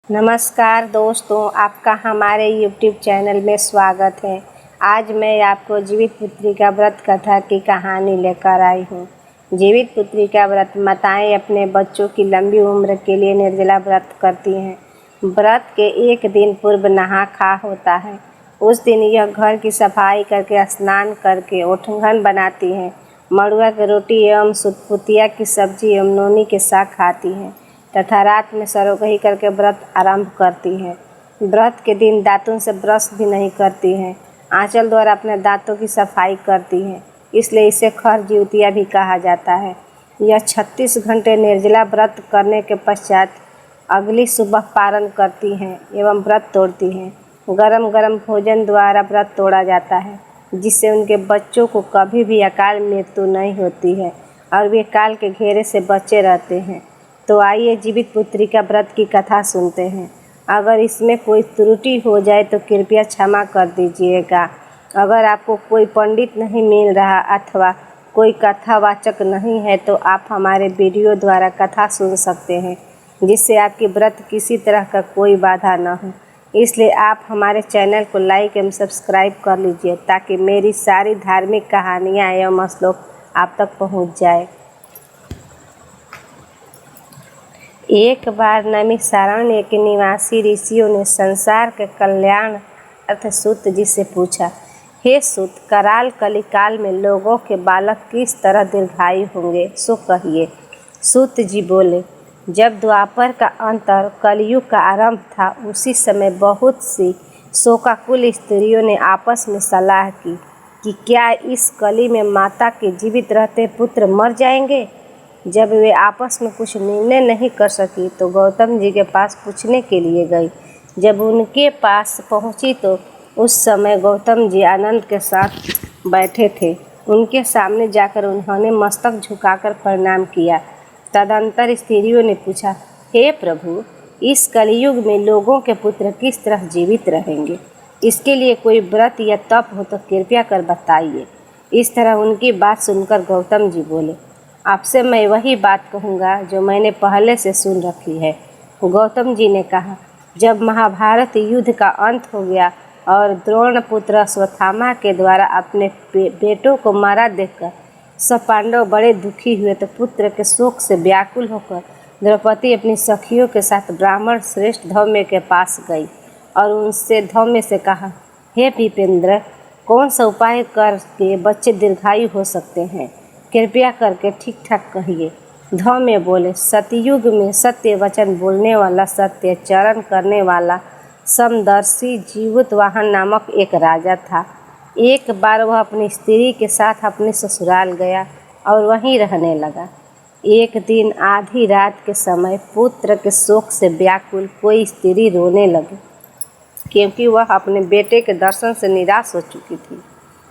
नमस्कार दोस्तों, आपका हमारे YouTube चैनल में स्वागत है। आज मैं आपको जीवित पुत्री का व्रत कथा की कहानी लेकर आई हूँ। जीवित पुत्री का व्रत माताएं अपने बच्चों की लंबी उम्र के लिए निर्जला व्रत करती हैं। व्रत के एक दिन पूर्व नहा खा होता है। उस दिन यह घर की सफाई करके स्नान करके ओठंगन बनाती हैं। मड़ुआ की रोटी एवं सुतपुतिया की सब्जी एवं नोनी के साग खाती हैं तथा रात में सरोगही करके व्रत आरंभ करती हैं। व्रत के दिन दांतों से ब्रश भी नहीं करती हैं। आंचल द्वारा अपने दांतों की सफाई करती हैं, इसलिए इसे खर जिउतिया भी कहा जाता है। यह 36 घंटे निर्जला व्रत करने के पश्चात अगली सुबह पारण करती हैं एवं व्रत तोड़ती हैं। गरम गरम भोजन द्वारा व्रत तोड़ा जाता है, जिससे उनके बच्चों को कभी भी अकाल मृत्यु नहीं होती है और वे काल के घेरे से बचे रहते हैं। तो आइए जीवित पुत्री का व्रत की कथा सुनते हैं। अगर इसमें कोई त्रुटि हो जाए तो कृपया क्षमा कर दीजिएगा। अगर आपको कोई पंडित नहीं मिल रहा अथवा कोई कथावाचक नहीं है तो आप हमारे वीडियो द्वारा कथा सुन सकते हैं, जिससे आपकी व्रत किसी तरह का कोई बाधा न हो। इसलिए आप हमारे चैनल को लाइक एवं सब्सक्राइब कर लीजिए ताकि मेरी सारी धार्मिक कहानियाँ एवं श्लोक आप तक पहुँच जाए। एक बार नैमिषारण्य के निवासी ऋषियों ने संसार के कल्याण अर्थ सूत जी से पूछा, हे सूत, कराल कलिकाल में लोगों के बालक किस तरह दीर्घायु होंगे, सो कहिए। सूत जी बोले, जब द्वापर का अंत और कलयुग का आरंभ था, उसी समय बहुत सी शोकाकुल स्त्रियों ने आपस में सलाह की कि क्या इस कली में माता के जीवित रहते पुत्र मर जाएंगे। जब वे आपस में कुछ निर्णय नहीं कर सकी तो गौतम जी के पास पूछने के लिए गई। जब उनके पास पहुंची तो उस समय गौतम जी आनंद के साथ बैठे थे। उनके सामने जाकर उन्होंने मस्तक झुकाकर प्रणाम किया। तदंतर स्त्रियों ने पूछा, हे प्रभु, इस कलयुग में लोगों के पुत्र किस तरह जीवित रहेंगे? इसके लिए कोई व्रत या तप हो तो कृपया कर बताइए। इस तरह उनकी बात सुनकर गौतम जी बोले, आपसे मैं वही बात कहूँगा जो मैंने पहले से सुन रखी है। गौतम जी ने कहा, जब महाभारत युद्ध का अंत हो गया और द्रोण पुत्र अश्वत्थामा के द्वारा अपने बेटों को मारा देखकर सब पांडव बड़े दुखी हुए तो पुत्र के शोक से व्याकुल होकर द्रौपदी अपनी सखियों के साथ ब्राह्मण श्रेष्ठ धौम्य के पास गई और उनसे धौम्य से कहा, हे विपेंद्र, कौन सा उपाय करके बच्चे दीर्घायु हो सकते हैं? कृपया करके ठीक ठाक कहिए। धौम्य बोले, सतयुग में सत्य वचन बोलने वाला, सत्य चरण करने वाला समदर्शी जीवतवाहन नामक एक राजा था। एक बार वह अपनी स्त्री के साथ अपने ससुराल गया और वहीं रहने लगा। एक दिन आधी रात के समय पुत्र के शोक से व्याकुल कोई स्त्री रोने लगी, क्योंकि वह अपने बेटे के दर्शन से निराश हो चुकी थी।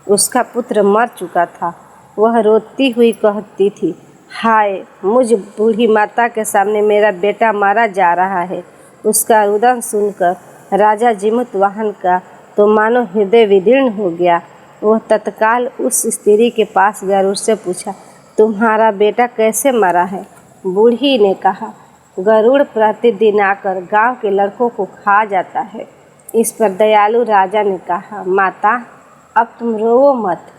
उसका पुत्र मर चुका था। वह रोती हुई कहती थी, हाय, मुझ बूढ़ी माता के सामने मेरा बेटा मारा जा रहा है। उसका रुदन सुनकर राजा जीमूतवाहन का तो मानो हृदय विदीर्ण हो गया। वह तत्काल उस स्त्री के पास गया और उससे पूछा, तुम्हारा बेटा कैसे मरा है? बूढ़ी ने कहा, गरुड़ प्रतिदिन आकर गांव के लड़कों को खा जाता है। इस पर दयालु राजा ने कहा, माता, अब तुम रोओ मत,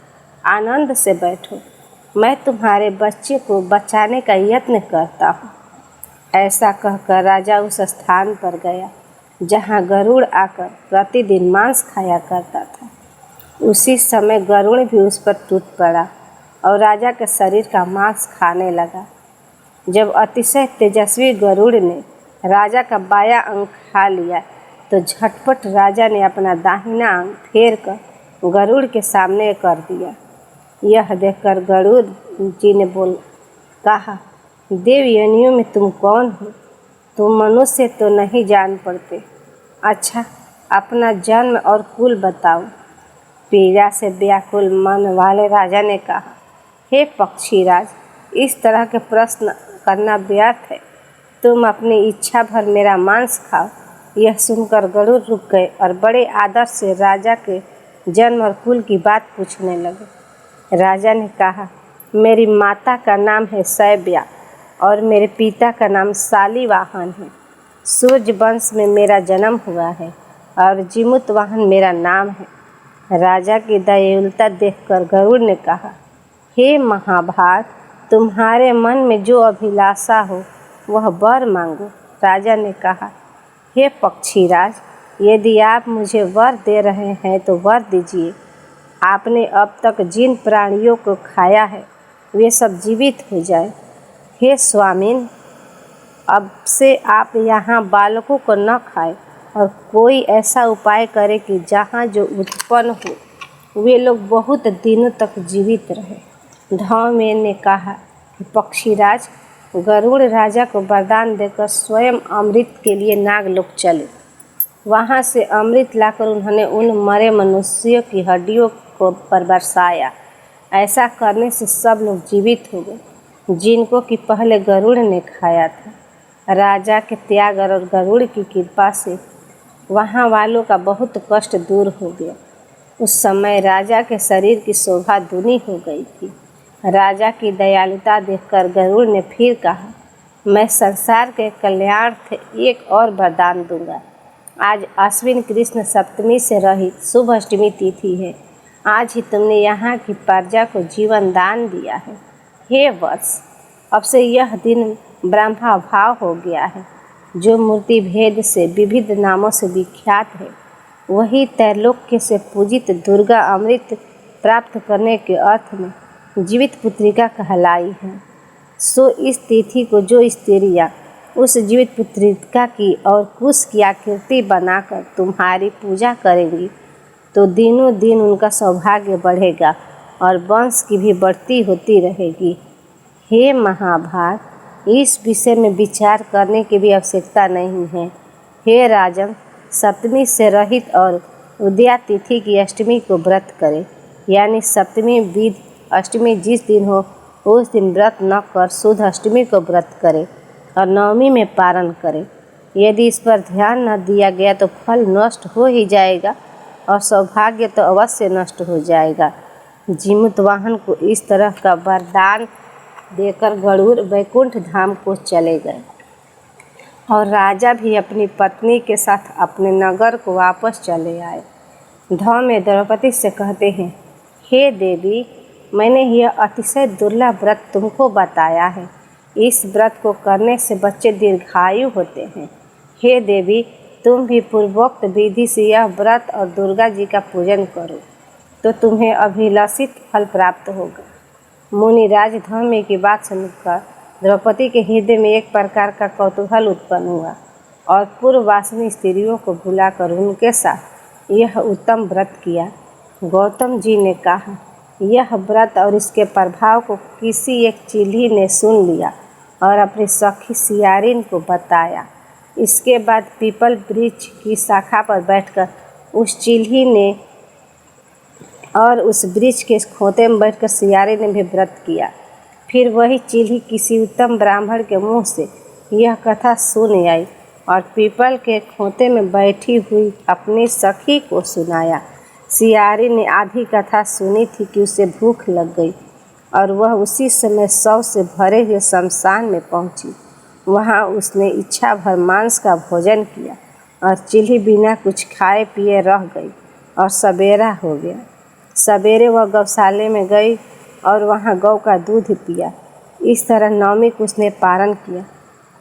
आनंद से बैठो। मैं तुम्हारे बच्चे को बचाने का यत्न करता हूँ। ऐसा कहकर राजा उस स्थान पर गया जहाँ गरुड़ आकर प्रतिदिन मांस खाया करता था। उसी समय गरुड़ भी उस पर टूट पड़ा और राजा के शरीर का मांस खाने लगा। जब अतिशय तेजस्वी गरुड़ ने राजा का बायां अंग खा लिया तो झटपट राजा ने अपना दाहिना अंग फेर कर गरुड़ के सामने कर दिया। यह देखकर गरुड़ जी ने कहा, देव योनियों में तुम कौन हो? तुम मनुष्य तो नहीं जान पड़ते। अच्छा, अपना जन्म और कुल बताओ। पीड़ा से व्याकुल मन वाले राजा ने कहा, हे पक्षीराज, इस तरह के प्रश्न करना व्यर्थ है। तुम अपनी इच्छा भर मेरा मांस खाओ। यह सुनकर गरुड़ रुक गए और बड़े आदर से राजा के जन्म और कुल की बात पूछने लगे। राजा ने कहा, मेरी माता का नाम है शैव्या और मेरे पिता का नाम शालिवाहन है। सूर्य वंश में मेरा जन्म हुआ है और जीमूतवाहन मेरा नाम है। राजा की दयालुता देखकर गरुड़ ने कहा, हे महाभाग, तुम्हारे मन में जो अभिलाषा हो वह वर मांगो। राजा ने कहा, हे पक्षीराज, यदि आप मुझे वर दे रहे हैं तो वर दीजिए। आपने अब तक जिन प्राणियों को खाया है वे सब जीवित हो जाए। हे स्वामिन, अब से आप यहाँ बालकों को न खाएं और कोई ऐसा उपाय करे कि जहाँ जो उत्पन्न हो वे लोग बहुत दिनों तक जीवित रहे। धौम्य ने कहा कि पक्षीराज, गरुड़ राजा को वरदान देकर स्वयं अमृत के लिए नागलोक चले। वहाँ से अमृत लाकर उन्होंने उन मरे मनुष्यों की हड्डियों को पर बरसाया। ऐसा करने से सब लोग जीवित हो गए जिनको कि पहले गरुड़ ने खाया था। राजा के त्याग और गरुड़ की कृपा से वहाँ वालों का बहुत कष्ट दूर हो गया। उस समय राजा के शरीर की शोभा दूनी हो गई थी। राजा की दयालुता देखकर गरुड़ ने फिर कहा, मैं संसार के कल्याणार्थ एक और वरदान दूंगा। आज अश्विन कृष्ण सप्तमी से रहित शुभ अष्टमी तिथि है। आज ही तुमने यहाँ की प्रजा को जीवन दान दिया है। हे वत्स, अब से यह दिन ब्रह्मा भाव हो गया है, जो मूर्ति भेद से विविध नामों से विख्यात है। वही त्रैलोक्य से पूजित दुर्गा अमृत प्राप्त करने के अर्थ में जीवित पुत्रिका कहलाई है। सो इस तिथि को जो स्त्रियाँ उस जीवित पुत्रिका की और कुश की आकृति बनाकर तुम्हारी पूजा करेंगी तो दिनों दिन उनका सौभाग्य बढ़ेगा और वंश की भी बढ़ती होती रहेगी। हे महाभाग, इस विषय में विचार करने की भी आवश्यकता नहीं है। हे राजन, सप्तमी से रहित और उदया तिथि की अष्टमी को व्रत करें, यानी सप्तमी विध अष्टमी जिस दिन हो उस दिन व्रत न कर शुद्ध अष्टमी को व्रत करें और नवमी में पारण करें। यदि इस पर ध्यान न दिया गया तो फल नष्ट हो ही जाएगा और सौभाग्य तो अवश्य नष्ट हो जाएगा। जीमूतवाहन को इस तरह का वरदान देकर गरुड़ वैकुंठ धाम को चले गए और राजा भी अपनी पत्नी के साथ अपने नगर को वापस चले आए। धौम्य द्रौपदी से कहते हैं, हे देवी, मैंने यह अतिशय दुर्लभ व्रत तुमको बताया है। इस व्रत को करने से बच्चे दीर्घायु होते हैं। हे देवी, तुम भी पूर्वोक्त विधि से यह व्रत और दुर्गा जी का पूजन करो तो तुम्हें अभिलषित फल प्राप्त होगा। मुनिराज धौम्य की बात सुनकर द्रौपदी के हृदय में एक प्रकार का कौतूहल उत्पन्न हुआ और पूर्ववासिनी स्त्रियों को बुलाकर उनके साथ यह उत्तम व्रत किया। गौतम जी ने कहा, यह व्रत और इसके प्रभाव को किसी एक चील्ही ने सुन लिया और अपनी सखी सियारिन को बताया। इसके बाद पीपल वृक्ष की शाखा पर बैठकर उस चील्ही ने और उस वृक्ष के खोते में बैठकर सियारिन ने भी व्रत किया। फिर वही चील्ही किसी उत्तम ब्राह्मण के मुँह से यह कथा सुन आई और पीपल के खोते में बैठी हुई अपनी सखी को सुनाया। सियारिन ने आधी कथा सुनी थी कि उसे भूख लग गई और वह उसी समय शव से भरे हुए शमशान में पहुंची। वहां उसने इच्छा भर मांस का भोजन किया और चील्ही बिना कुछ खाए पिए रह गई और सवेरा हो गया। सवेरे वह गौशाले में गई और वहां गौ का दूध पिया। इस तरह नवमी को उसने पारण किया।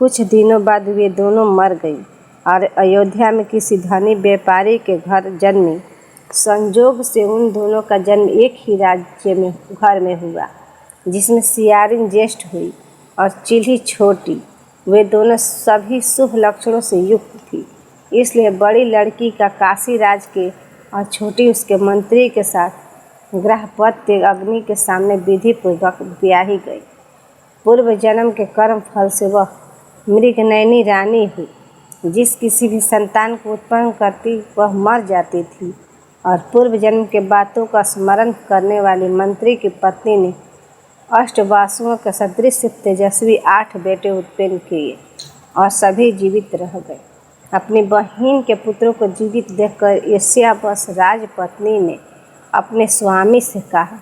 कुछ दिनों बाद वे दोनों मर गई और अयोध्या में किसी धनी व्यापारी के घर जन्मी। संजोग से उन दोनों का जन्म एक ही राज्य में घर में हुआ, जिसमें सियारिन ज्येष्ठ हुई और चील्ही छोटी। वे दोनों सभी शुभ लक्षणों से युक्त थी, इसलिए बड़ी लड़की का काशी राज के और छोटी उसके मंत्री के साथ गृहपत्य अग्नि के सामने विधि पूर्वक ब्याही गई। पूर्व जन्म के कर्म फल से वह मृगनयनी रानी हुई। जिस किसी भी संतान को उत्पन्न करती वह मर जाती थी और पूर्व जन्म के बातों का स्मरण करने वाली मंत्री की पत्नी ने अष्टवासुओं के सदृश तेजस्वी 8 बेटे उत्पन्न किए और सभी जीवित रह गए। अपनी बहन के पुत्रों को जीवित देखकर ईर्ष्यावश राजपत्नी ने अपने स्वामी से कहा,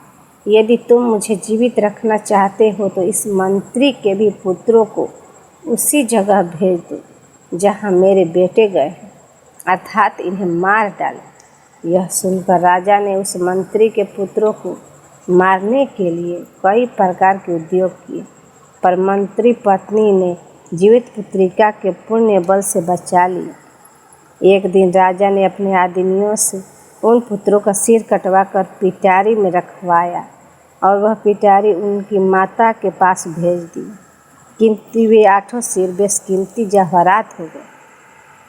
यदि तुम मुझे जीवित रखना चाहते हो तो इस मंत्री के भी पुत्रों को उसी जगह भेज दो। जहाँ मेरे बेटे गए हैं, अर्थात इन्हें मार डालो। यह सुनकर राजा ने उस मंत्री के पुत्रों को मारने के लिए कई प्रकार के उद्योग किए, पर मंत्री पत्नी ने जीवित पुत्रिका के पुण्य बल से बचा लिया। एक दिन राजा ने अपने आदमियों से उन पुत्रों का सिर कटवाकर पिटारी में रखवाया और वह पिटारी उनकी माता के पास भेज दी। किंतु वे 8 सिर बेशकीमती जवाहरात हो गए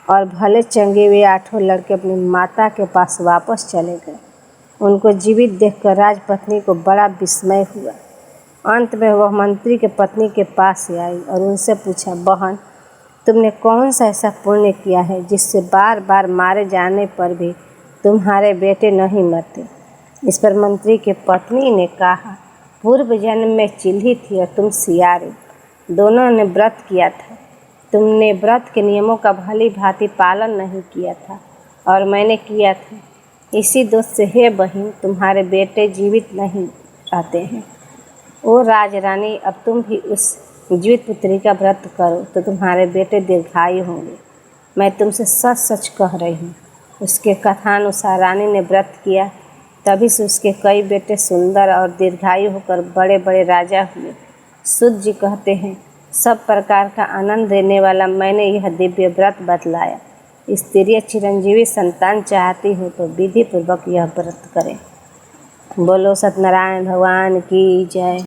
और भले चंगे वे 8 लड़के अपनी माता के पास वापस चले गए। उनको जीवित देखकर राजपत्नी को बड़ा विस्मय हुआ। अंत में वह मंत्री के पत्नी के पास आई और उनसे पूछा, बहन, तुमने कौन सा ऐसा पुण्य किया है जिससे बार बार मारे जाने पर भी तुम्हारे बेटे नहीं मरते? इस पर मंत्री की पत्नी ने कहा, पूर्व जन्म में चिल्ही थी और तुम सियारी, दोनों ने व्रत किया था। तुमने व्रत के नियमों का भली भांति पालन नहीं किया था और मैंने किया था। इसी दोष से हे बहन, तुम्हारे बेटे जीवित नहीं रहते हैं। ओ राजरानी, अब तुम भी उस जीवित पुत्री का व्रत करो तो तुम्हारे बेटे दीर्घायु होंगे। मैं तुमसे सच सच कह रही हूँ। उसके कथानुसार रानी ने व्रत किया, तभी से उसके कई बेटे सुंदर और दीर्घायु होकर बड़े बड़े राजा हुए। सूत जी कहते हैं, सब प्रकार का आनंद देने वाला मैंने यह दिव्य व्रत बतलाया। स्त्रियाँ चिरंजीवी संतान चाहती हो तो विधि पूर्वक यह व्रत करें। बोलो सत्यनारायण भगवान की जय।